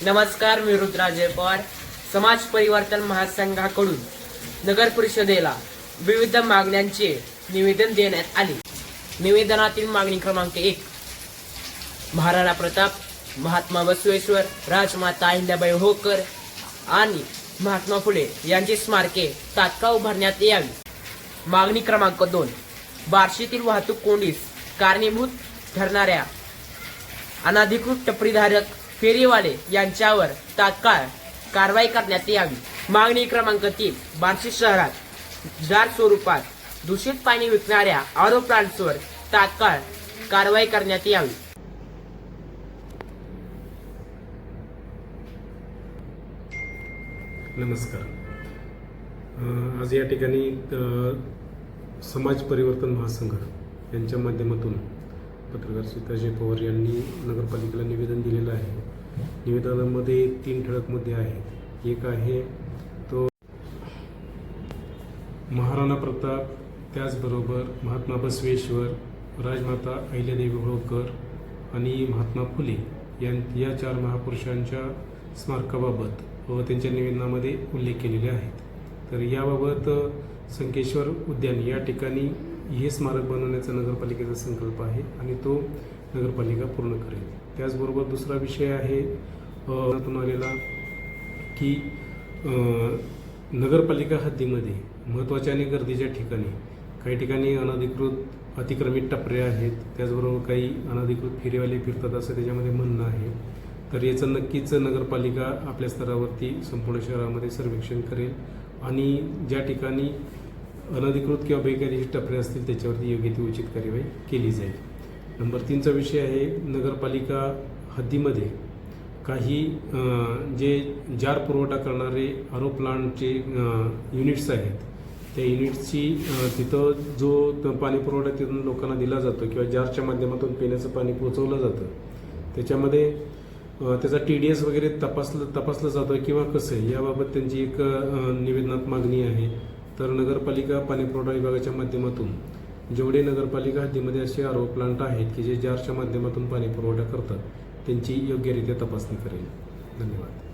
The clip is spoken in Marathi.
नमस्कार, मी रुद्राज पवार. समाज परिवर्तन महासंघाकडून नगर परिषदेला विविध मागण्यांचे निवेदन देण्यात आले. निवेदनातील मागणी क्रमांक 1, महाराणा प्रताप, महात्मा बसवेश्वर, राजमाता अहिल्याबाई होळकर आणि महात्मा फुले यांची स्मारके तात्काळ उभारण्यात यावी. मागणी क्रमांक 2, बार्शीतील वाहतूक कोंडीस कारणीभूत ठरणाऱ्या अनधिकृत टपरीधारक फेरीवाले यांच्यावर तात्काळ कारवाई करण्यात यावी. मागणी क्रमांक 3, बार्शी शहरात जार स्वरूपात दूषित पाणी विकणाऱ्या आरो प्लांट्सवर तात्काळ कारवाई करण्यात यावी. नमस्कार. आज या ठिकाणी समाज परिवर्तन महासंघ यांच्या माध्यमातून पत्रकार सीताजी पवार यांनी नगरपालिकेला निवेदन दिलेलं आहे. निवेदनामध्ये 3 ठळक मुद्दे आहेत. एक आहे तो महाराणा प्रताप, त्याचबरोबर महात्मा बसवेश्वर, राजमाता अहिल्यादेवी होळकर आणि महात्मा फुले या 4 महापुरुषांच्या स्मारकाबाबत व त्यांच्या निवेदनामध्ये उल्लेख केलेले आहेत. तर याबाबत संकेश्वर उद्यान या ठिकाणी हे स्मारक बनवण्याचा नगरपालिकेचा संकल्प आहे आणि तो नगरपालिका पूर्ण करेल. त्याचबरोबर दुसरा विषय आहे आलेला की नगरपालिका हद्दीमध्ये महत्त्वाच्या आणि गर्दीच्या ठिकाणी काही ठिकाणी अनधिकृत अतिक्रमित टपऱ्या आहेत, त्याचबरोबर काही अनधिकृत फेरीवाले फिरतात असं त्याच्यामध्ये म्हणणं आहे. तर याचं नक्कीच नगरपालिका आपल्या स्तरावरती संपूर्ण शहरामध्ये सर्वेक्षण करेल आणि ज्या ठिकाणी अनधिकृत किंवा बेकायदेशीर टपरे असतील त्याच्यावरती योग्य ती उचित कार्यवाही केली जाईल. नंबर 3चा विषय आहे नगरपालिका हद्दीमध्ये काही जे जार पुरवठा करणारे आरो प्लांटचे युनिट्स आहेत, त्या युनिट्सची तिथं जो पाणी पुरवठा तिथून लोकांना दिला जातो किंवा जारच्या माध्यमातून पिण्याचं पाणी पोहोचवलं जातं त्याच्यामध्ये त्याचा TDS वगैरे तपासलं जातं किंवा कसं आहे याबाबत त्यांची एक निवेदनात मागणी आहे. तर नगरपालिका पाणीपुरवठा विभागाच्या माध्यमातून जेवढे नगरपालिका हद्दीमध्ये असे आरो प्लांट आहेत की जे जारच्या माध्यमातून पाणी पुरवठा करतात त्यांची योग्यरित्या तपासणी करेल. धन्यवाद.